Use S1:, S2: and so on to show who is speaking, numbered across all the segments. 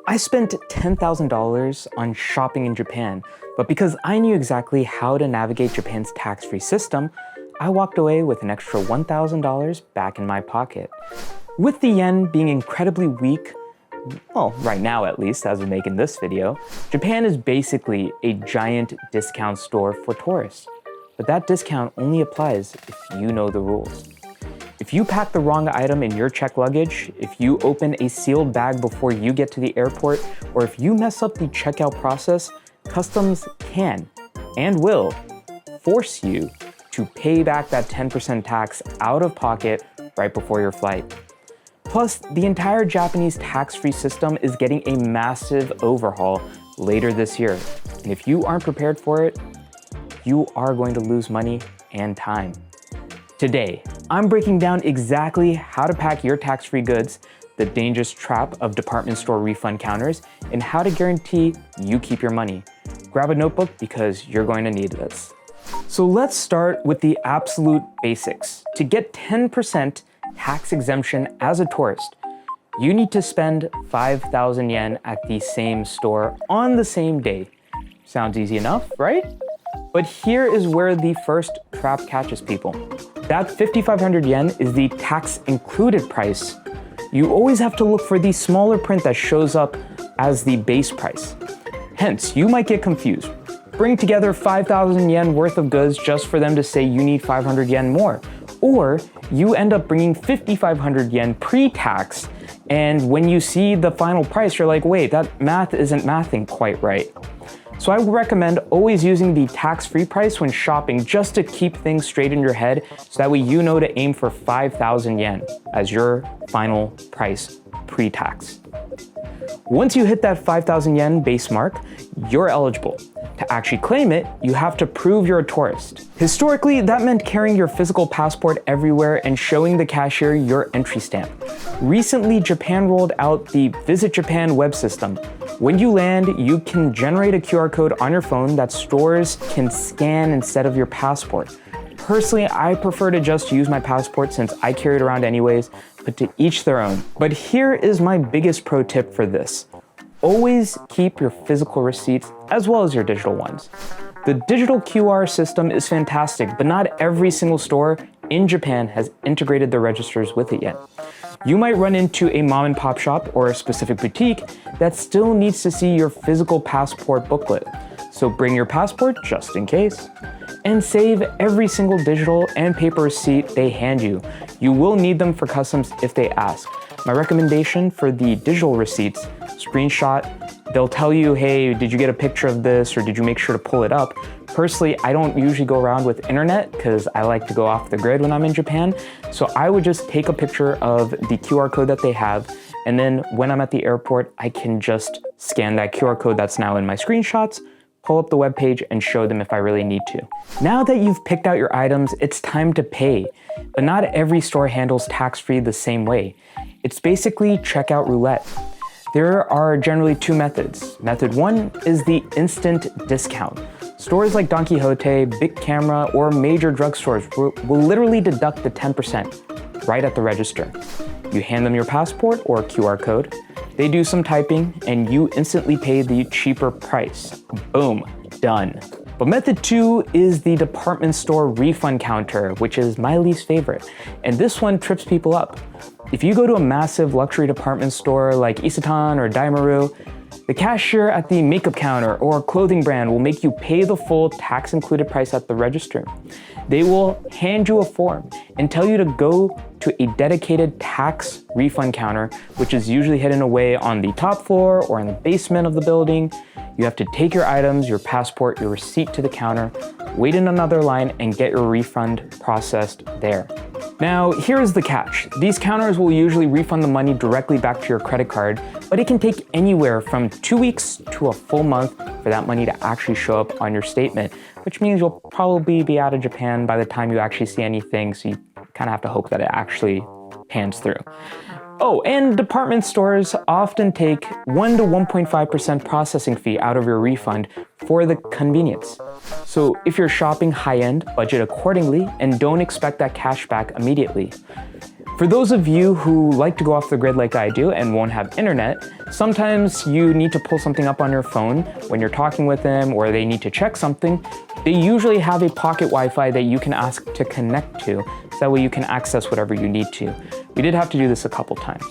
S1: I spent $10,000 on shopping in Japan, but because I knew exactly how to navigate Japan's tax-free system, I walked away with an extra $1,000 back in my pocket. With the yen being incredibly weak, well, right now at least, as of making this video, Japan is basically a giant discount store for tourists. But that discount only applies if you know the rules. If you pack the wrong item in your checked luggage, if you open a sealed bag before you get to the airport, or if you mess up the checkout process, customs can and will force you to pay back that 10% tax out of pocket right before your flight. Plus, the entire Japanese tax-free system is getting a massive overhaul later this year. And if you aren't prepared for it, you are going to lose money and time. Today, I'm breaking down exactly how to pack your tax-free goods, the dangerous trap of department store refund counters, and how to guarantee you keep your money. Grab a notebook because you're going to need this. So let's start with the absolute basics. To get 10% tax exemption as a tourist, you need to spend 5,000 yen at the same store on the same day. Sounds easy enough, right? But here is where the first trap catches people. That 5,500 yen is the tax included price. You always have to look for the smaller print that shows up as the base price. Hence, you might get confused. Bring together 5,000 yen worth of goods just for them to say you need 500 yen more. Or you end up bringing 5,500 yen pre-tax, and when you see the final price, you're like, wait, that math isn't mathing quite right. So I would recommend always using the tax-free price when shopping just to keep things straight in your head so that way you know to aim for 5,000 yen as your final price pre-tax. Once you hit that 5,000 yen base mark, you're eligible. To actually claim it, you have to prove you're a tourist. Historically, that meant carrying your physical passport everywhere and showing the cashier your entry stamp. Recently, Japan rolled out the Visit Japan web system. When you land, you can generate a QR code on your phone that stores can scan instead of your passport. Personally, I prefer to just use my passport since I carry it around anyways, but to each their own. But here is my biggest pro tip for this. Always keep your physical receipts as well as your digital ones. The digital QR system is fantastic, but not every single store in Japan has integrated their registers with it yet. You might run into a mom and pop shop or a specific boutique that still needs to see your physical passport booklet. So bring your passport just in case. And save every single digital and paper receipt they hand you. You will need them for customs if they ask. My recommendation for the digital receipts, screenshot, they'll tell you, hey, did you get a picture of this or did you make sure to pull it up? Personally, I don't usually go around with internet because I like to go off the grid when I'm in Japan. So I would just take a picture of the QR code that they have, and then when I'm at the airport, I can just scan that QR code that's now in my screenshots, pull up the web page and show them if I really need to. Now that you've picked out your items, it's time to pay. But not every store handles tax-free the same way. It's basically checkout roulette. There are generally two methods. Method one is the instant discount. Stores like Don Quixote, Big Camera, or major drugstores will literally deduct the 10% right at the register. You hand them your passport or QR code, they do some typing, and you instantly pay the cheaper price. Boom, done. But method two is the department store refund counter, which is my least favorite. And this one trips people up. If you go to a massive luxury department store like Isetan or Daimaru, the cashier at the makeup counter or clothing brand will make you pay the full tax-included price at the register. They will hand you a form and tell you to go to a dedicated tax refund counter, which is usually hidden away on the top floor or in the basement of the building. You have to take your items, your passport, your receipt to the counter, wait in another line, and get your refund processed there. Now, here is the catch. These counters will usually refund the money directly back to your credit card, but it can take anywhere from 2 weeks to a full month for that money to actually show up on your statement, which means you'll probably be out of Japan by the time you actually see anything, so you kind of have to hope that it actually pans through. Oh, and department stores often take 1 to 1.5% processing fee out of your refund for the convenience. So if you're shopping high-end, budget accordingly and don't expect that cash back immediately. For those of you who like to go off the grid like I do and won't have internet, sometimes you need to pull something up on your phone when you're talking with them or they need to check something. They usually have a pocket Wi-Fi that you can ask to connect to, so that way you can access whatever you need to. We did have to do this a couple times.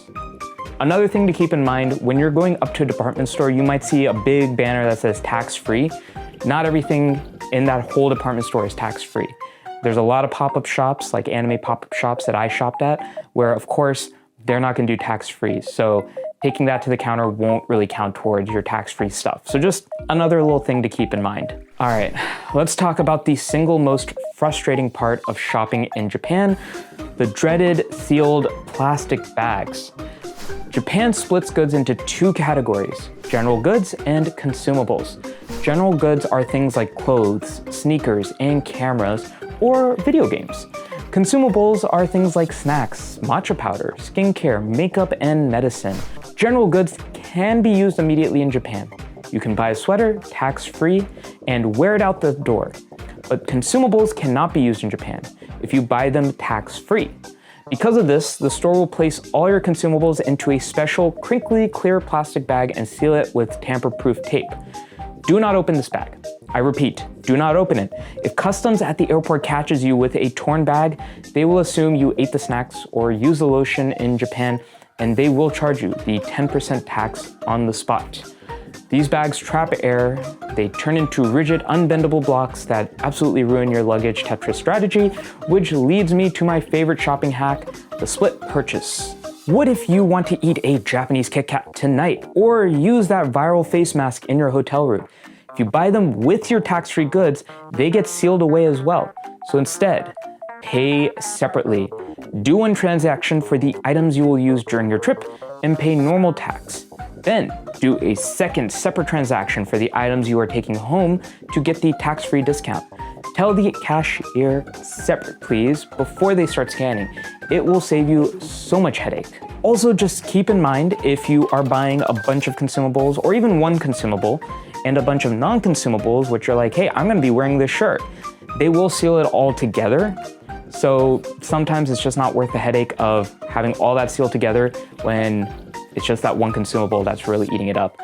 S1: Another thing to keep in mind, when you're going up to a department store, you might see a big banner that says tax-free. Not everything in that whole department store is tax-free. There's a lot of pop-up shops, like anime pop-up shops that I shopped at, where of course, they're not gonna do tax-free. So taking that to the counter won't really count towards your tax-free stuff. So just another little thing to keep in mind. All right, let's talk about the single most frustrating part of shopping in Japan, the dreaded sealed plastic bags. Japan splits goods into two categories, general goods and consumables. General goods are things like clothes, sneakers, and cameras, or video games. Consumables are things like snacks, matcha powder, skincare, makeup, and medicine. General goods can be used immediately in Japan. You can buy a sweater tax-free and wear it out the door. But consumables cannot be used in Japan if you buy them tax-free. Because of this, the store will place all your consumables into a special crinkly clear plastic bag and seal it with tamper-proof tape. Do not open this bag. I repeat, do not open it. If customs at the airport catches you with a torn bag, they will assume you ate the snacks or used the lotion in Japan, and they will charge you the 10% tax on the spot. These bags trap air, they turn into rigid, unbendable blocks that absolutely ruin your luggage Tetris strategy, which leads me to my favorite shopping hack, the split purchase. What if you want to eat a Japanese Kit Kat tonight, or use that viral face mask in your hotel room? If you buy them with your tax-free goods, they get sealed away as well. So instead, pay separately. Do one transaction for the items you will use during your trip and pay normal tax. Then do a second separate transaction for the items you are taking home to get the tax-free discount. Tell the cashier separate, please, before they start scanning. It will save you so much headache. Also, just keep in mind if you are buying a bunch of consumables or even one consumable and a bunch of non-consumables, which are like, hey, I'm gonna be wearing this shirt. They will seal it all together. So sometimes it's just not worth the headache of having all that sealed together when it's just that one consumable that's really eating it up.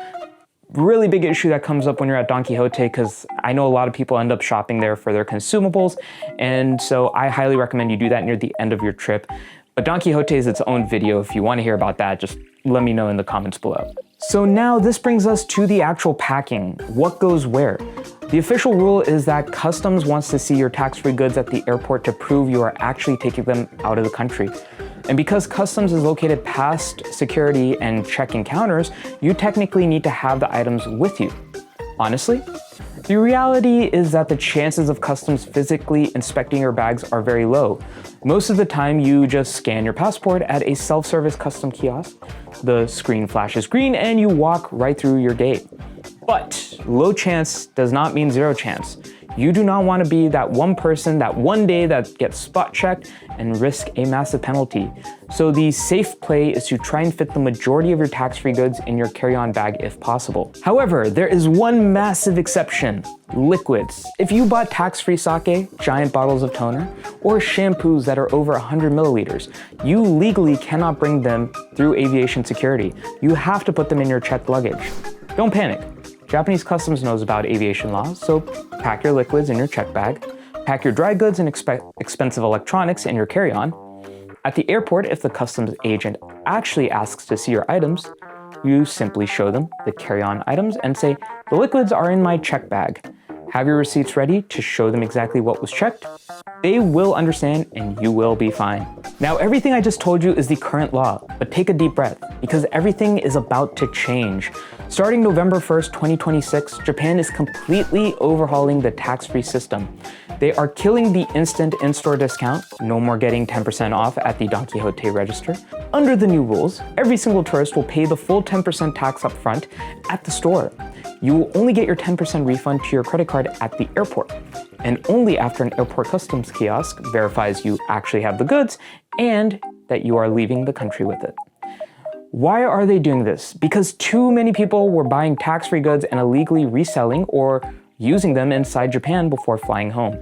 S1: Really big issue that comes up when you're at Don Quixote, because I know a lot of people end up shopping there for their consumables, and so I highly recommend you do that near the end of your trip. But Don Quixote is its own video. If you want to hear about that, just let me know in the comments below. So now this brings us to the actual packing. What goes where? The official rule is that customs wants to see your tax-free goods at the airport to prove you are actually taking them out of the country. And because customs is located past security and check-in counters, you technically need to have the items with you. Honestly, the reality is that the chances of customs physically inspecting your bags are very low. Most of the time, you just scan your passport at a self-service custom kiosk. The screen flashes green and you walk right through your gate. But low chance does not mean zero chance. You do not want to be that one person that one day that gets spot checked and risk a massive penalty. So the safe play is to try and fit the majority of your tax-free goods in your carry-on bag if possible. However, there is one massive exception: liquids. If you bought tax-free sake, giant bottles of toner, or shampoos that are over 100 milliliters, you legally cannot bring them through aviation security. You have to put them in your checked luggage. Don't panic. Japanese customs knows about aviation laws, so pack your liquids in your check bag, pack your dry goods and expensive electronics in your carry-on. At the airport, if the customs agent actually asks to see your items, you simply show them the carry-on items and say, "The liquids are in my check bag." Have your receipts ready to show them exactly what was checked. They will understand and you will be fine. Now, everything I just told you is the current law, but take a deep breath because everything is about to change. Starting November 1st, 2026, Japan is completely overhauling the tax-free system. They are killing the instant in-store discount, no more getting 10% off at the Don Quixote register. Under the new rules, every single tourist will pay the full 10% tax up front at the store. You will only get your 10% refund to your credit card at the airport, and only after an airport customs kiosk verifies you actually have the goods and that you are leaving the country with it. Why are they doing this? Because too many people were buying tax-free goods and illegally reselling or using them inside Japan before flying home.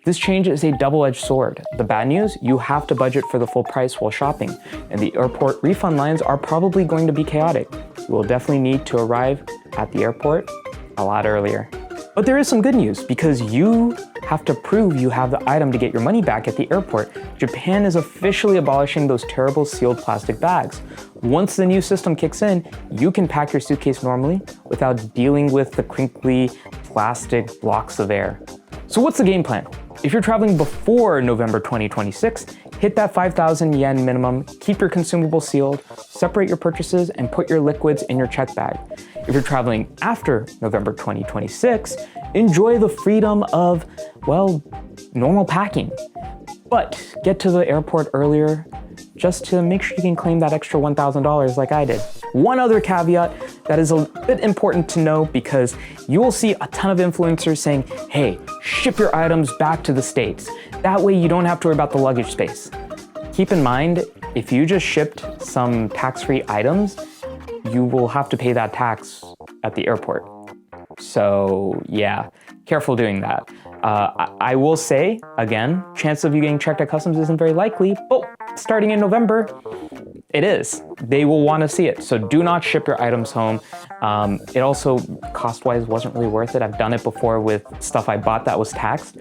S1: This change is a double-edged sword. The bad news, you have to budget for the full price while shopping, and the airport refund lines are probably going to be chaotic. You will definitely need to arrive at the airport a lot earlier. But there is some good news, because you have to prove you have the item to get your money back at the airport. Japan is officially abolishing those terrible sealed plastic bags. Once the new system kicks in, you can pack your suitcase normally without dealing with the crinkly plastic blocks of air. So what's the game plan? If you're traveling before November 2026, hit that 5,000 yen minimum, keep your consumables sealed, separate your purchases, and put your liquids in your check bag. If you're traveling after November 2026, enjoy the freedom of, well, normal packing. But get to the airport earlier just to make sure you can claim that extra $1,000 like I did. One other caveat that is a bit important to know, because you will see a ton of influencers saying, hey, ship your items back to the States. That way you don't have to worry about the luggage space. Keep in mind, if you just shipped some tax-free items, you will have to pay that tax at the airport. So yeah, careful doing that. I will say, again, chance of you getting checked at customs isn't very likely, but starting in November, it is. They will want to see it. So do not ship your items home. It also, cost-wise, wasn't really worth it. I've done it before with stuff I bought that was taxed.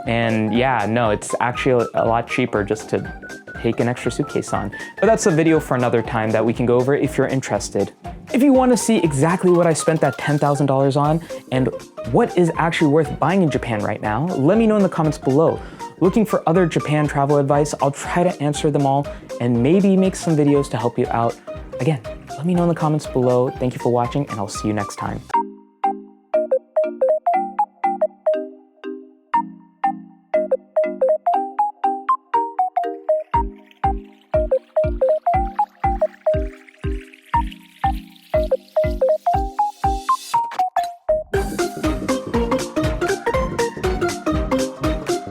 S1: And yeah, no, it's actually a lot cheaper just to take an extra suitcase on. But that's a video for another time that we can go over if you're interested. If you want to see exactly what I spent that $10,000 on and what is actually worth buying in Japan right now, let me know in the comments below. Looking for other Japan travel advice, I'll try to answer them all and maybe make some videos to help you out. Again, let me know in the comments below. Thank you for watching, and I'll see you next time.